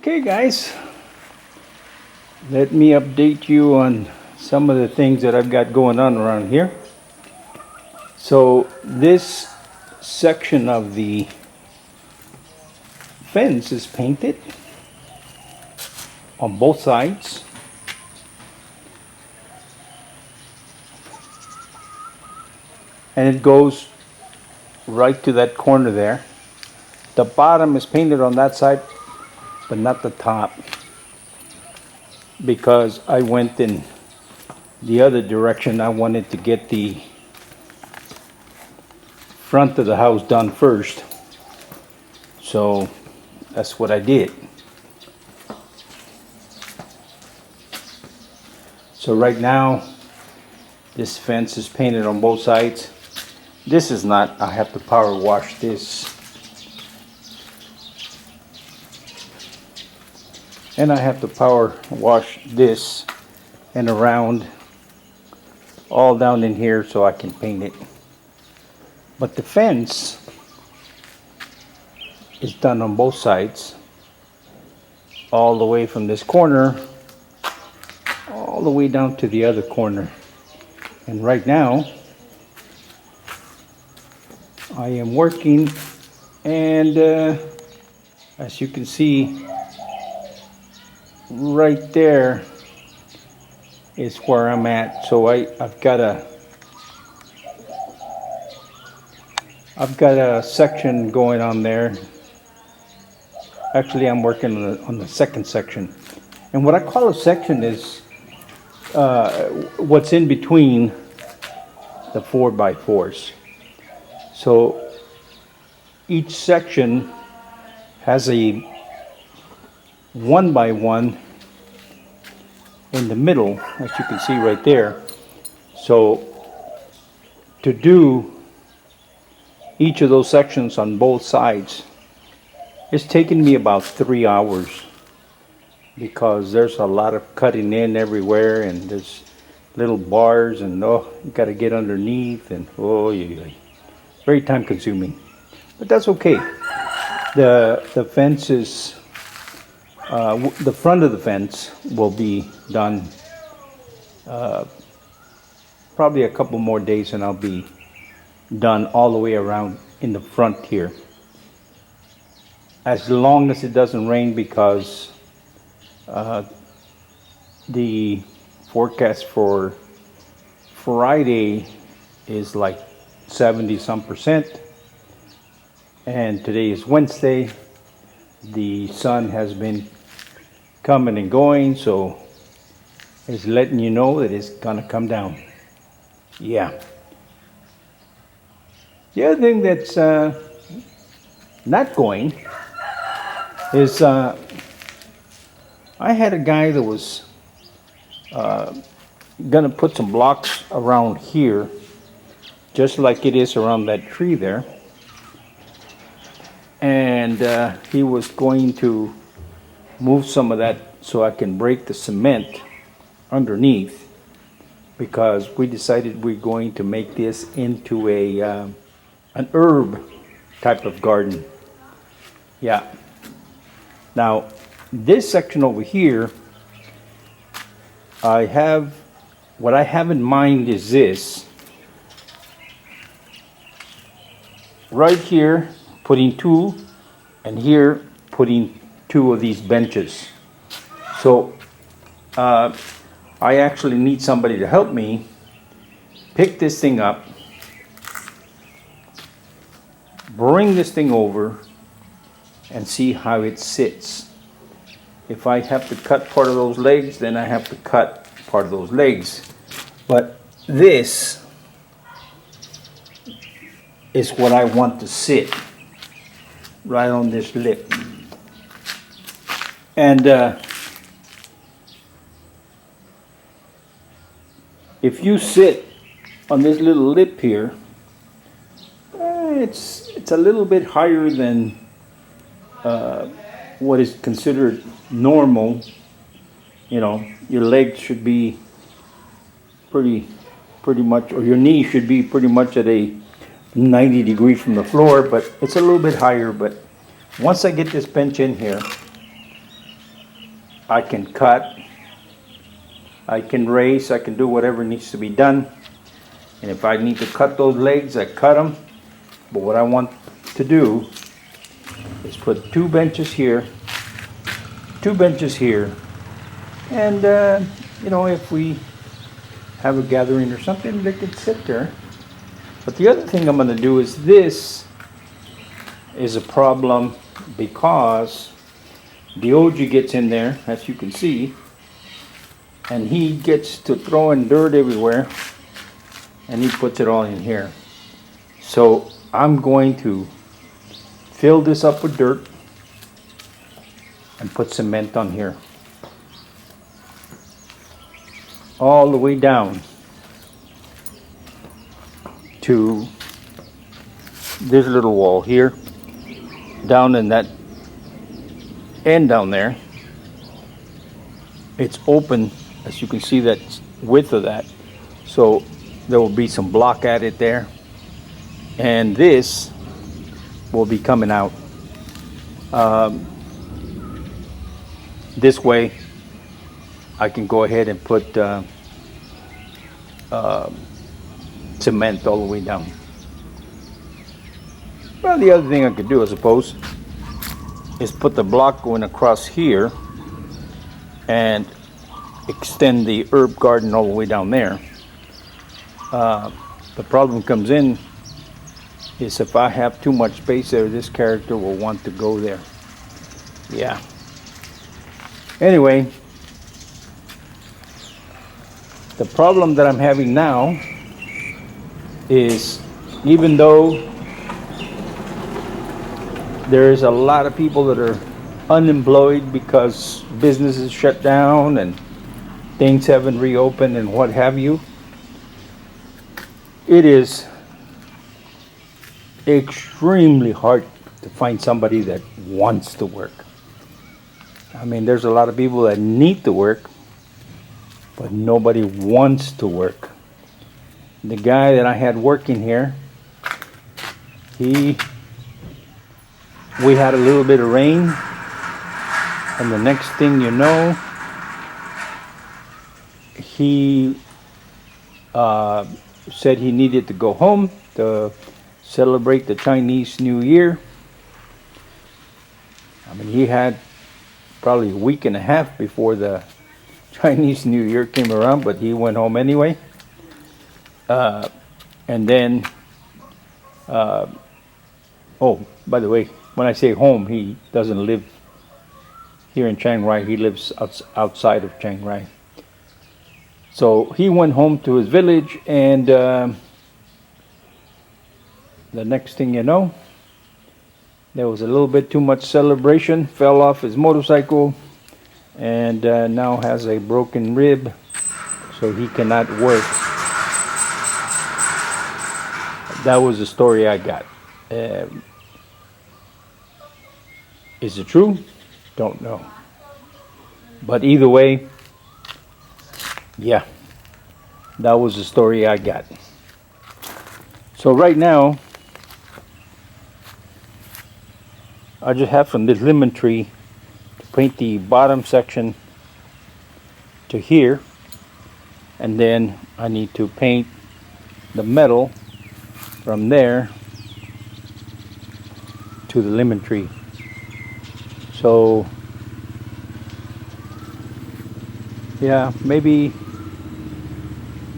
Okay guys, let me update you on some of the things that I've got going on around here. So this section of the fence is painted on both sides. And it goes right to that corner there. The bottom is painted on that side, but not the top, because I went in the other direction. I wanted to get the front of the house done first, so that's what I did. So right now this fence is painted on both sides. This is not. I have to power wash this, and I have to power wash this and around all down in here so I can paint it. But the fence is done on both sides, all the way from this corner all the way down to the other corner. And right now I am working, and as you can see right there is where I'm at. So I've got a section going on there. Actually, I'm working on the second section, and what I call a section is what's in between the 4x4s. So each section has a 1x1 in the middle, as you can see right there. So to do each of those sections on both sides, it's taken me about 3 hours, because there's a lot of cutting in everywhere, and there's little bars, and you got to get underneath, and yeah. Very time consuming, but that's okay. The fence is the front of the fence will be done probably a couple more days, and I'll be done all the way around in the front here, as long as it doesn't rain, because the forecast for Friday is like 70-some%, and today is Wednesday. The sun has been coming and going, so it's letting you know that it's gonna come down. Yeah. The other thing that's not going is I had a guy that was gonna put some blocks around here, just like it is around that tree there, and he was going to move some of that so I can break the cement underneath, because we decided we're going to make this into an herb type of garden. Yeah. Now this section over here, what I have in mind is this. Right here, putting 2, and here putting 2 of these benches. So I actually need somebody to help me pick this thing up, bring this thing over, and see how it sits. If I have to cut part of those legs, then I have to cut part of those legs. But this is what I want to sit right on this lip. And if you sit on this little lip here, it's a little bit higher than what is considered normal. You know, your legs should be pretty much, or your knee should be pretty much at a 90 degrees from the floor, but it's a little bit higher. But once I get this bench in here, I can cut, I can raise, I can do whatever needs to be done. And if I need to cut those legs, I cut them. But what I want to do is put 2 benches here, 2 benches here, and you know, if we have a gathering or something, they could sit there. But the other thing I'm going to do is this is a problem because the OG gets in there, as you can see, and he gets to throwing dirt everywhere, and he puts it all in here. So I'm going to fill this up with dirt and put cement on here, all the way down to this little wall here, down in that end down there. It's open, as you can see, that width of that, so there will be some block added there, and this will be coming out this way. I can go ahead and put cement all the way down. Well, the other thing I could do, I suppose, is put the block going across here and extend the herb garden all the way down there. The problem comes in is if I have too much space there, this character will want to go there. Yeah. Anyway, the problem that I'm having now is, even though there's a lot of people that are unemployed because businesses shut down and things haven't reopened and what have you, it is extremely hard to find somebody that wants to work. I mean, there's a lot of people that need to work, but nobody wants to work. The guy that I had working here, we had a little bit of rain, and the next thing you know, he said he needed to go home to celebrate the Chinese New Year. I mean, he had probably a week and a half before the Chinese New Year came around, but he went home anyway. And then, oh, by the way, when I say home, he doesn't live here in Chiang Rai. He lives outside of Chiang Rai. So he went home to his village, and the next thing you know, there was a little bit too much celebration, fell off his motorcycle, and now has a broken rib, so he cannot work. That was the story I got. Is it true? Don't know. But either way, yeah, that was the story I got. So right now, I just have from this lemon tree to paint the bottom section to here, and then I need to paint the metal from there to the lemon tree. So yeah, maybe,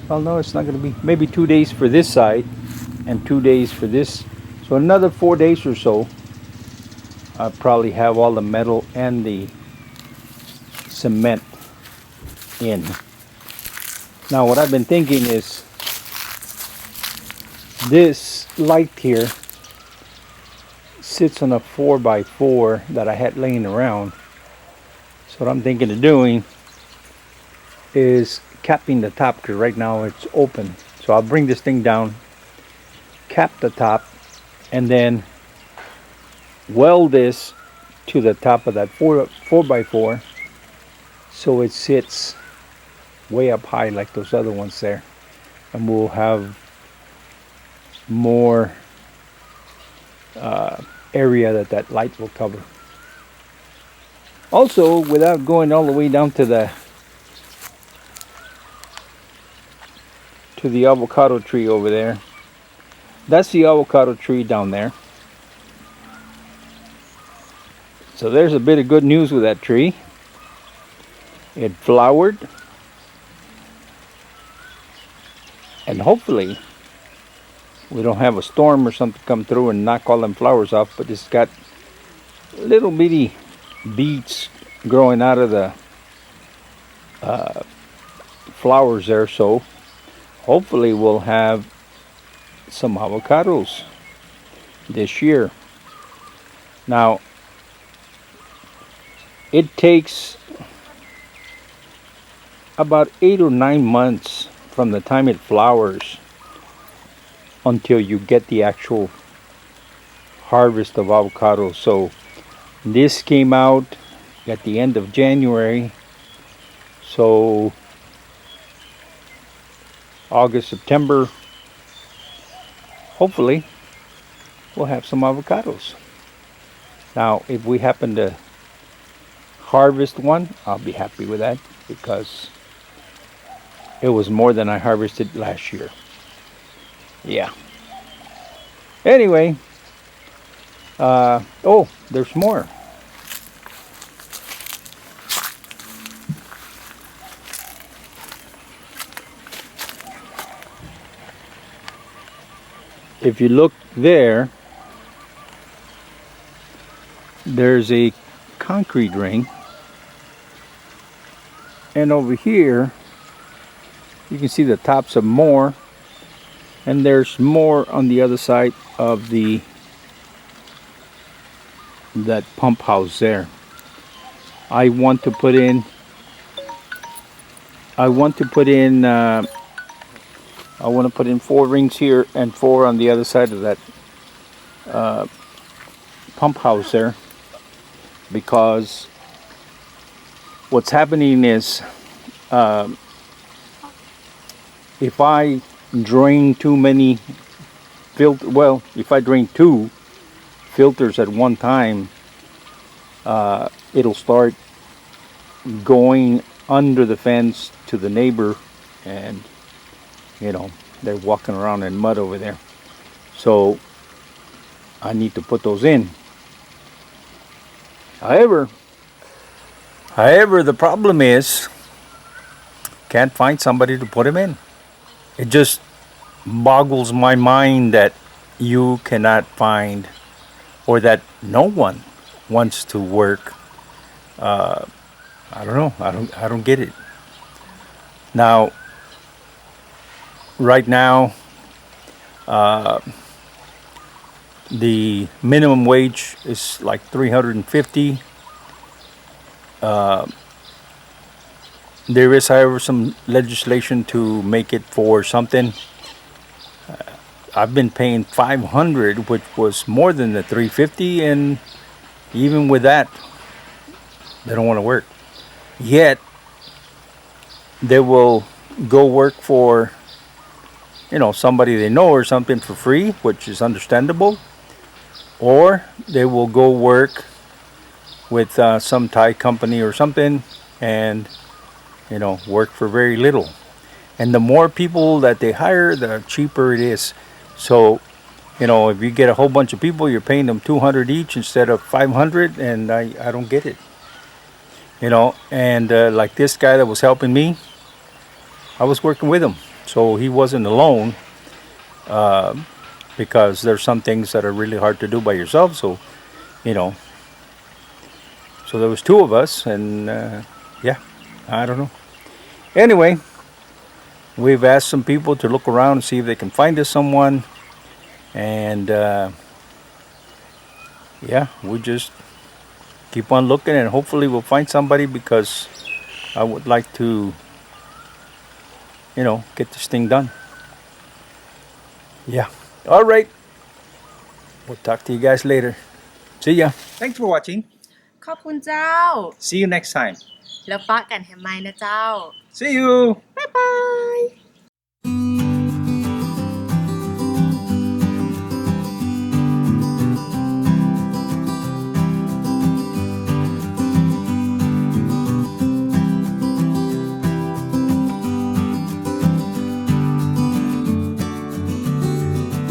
well, no, it's not going to be, maybe 2 days for this side and 2 days for this. So another 4 days or so, I'll probably have all the metal and the cement in. Now what I've been thinking is, this light here sits on a 4x4 that I had laying around. So what I'm thinking of doing is capping the top, because right now it's open. So I'll bring this thing down, cap the top, and then weld this to the top of that 4x4 so it sits way up high like those other ones there, and we'll have more area that light will cover. Also, without going all the way down to the avocado tree over there, that's the avocado tree down there. So there's a bit of good news with that tree. It flowered, and hopefully we don't have a storm or something come through and knock all them flowers off, but it's got little bitty beads growing out of the flowers there, so hopefully we'll have some avocados this year. Now, it takes about 8 or 9 months from the time it flowers until you get the actual harvest of avocados. So this came out at the end of January, so August, September, hopefully we'll have some avocados. Now, if we happen to harvest one, I'll be happy with that, because it was more than I harvested last year. Yeah. Anyway, oh, there's more. If you look there, there's a concrete ring, and over here you can see the tops of more, and there's more on the other side of that pump house there. I want to put in 4 rings here and 4 on the other side of that pump house there, because what's happening is if I drain too many if I drain 2 filters at one time, it'll start going under the fence to the neighbor, and they're walking around in mud over there. So I need to put those in. However, the problem is can't find somebody to put them in. It just boggles my mind that you cannot find, or that no one wants to work. I don't know. I don't get it. Now, right now, the minimum wage is like $350. There is, however, some legislation to make it for something. I've been paying $500, which was more than the $350, and even with that, they don't want to work. Yet they will go work for somebody they know or something for free, which is understandable, or they will go work with some Thai company or something, and work for very little. And the more people that they hire, the cheaper it is. So if you get a whole bunch of people, you're paying them $200 each instead of $500, and I don't get it. And like this guy that was helping me, I was working with him, so he wasn't alone, because there's some things that are really hard to do by yourself. So so there was 2 of us, and yeah, I don't know. Anyway, we've asked some people to look around and see if they can find us someone, and yeah, we just keep on looking, and hopefully we'll find somebody, because I would like to get this thing done. Yeah. All right. We'll talk to you guys later. See ya. Thanks for watching. ขอบคุณเจ้า See you next time. แล้วปะกันแฮมไมนะเจ้า See you.บ๊ายบาย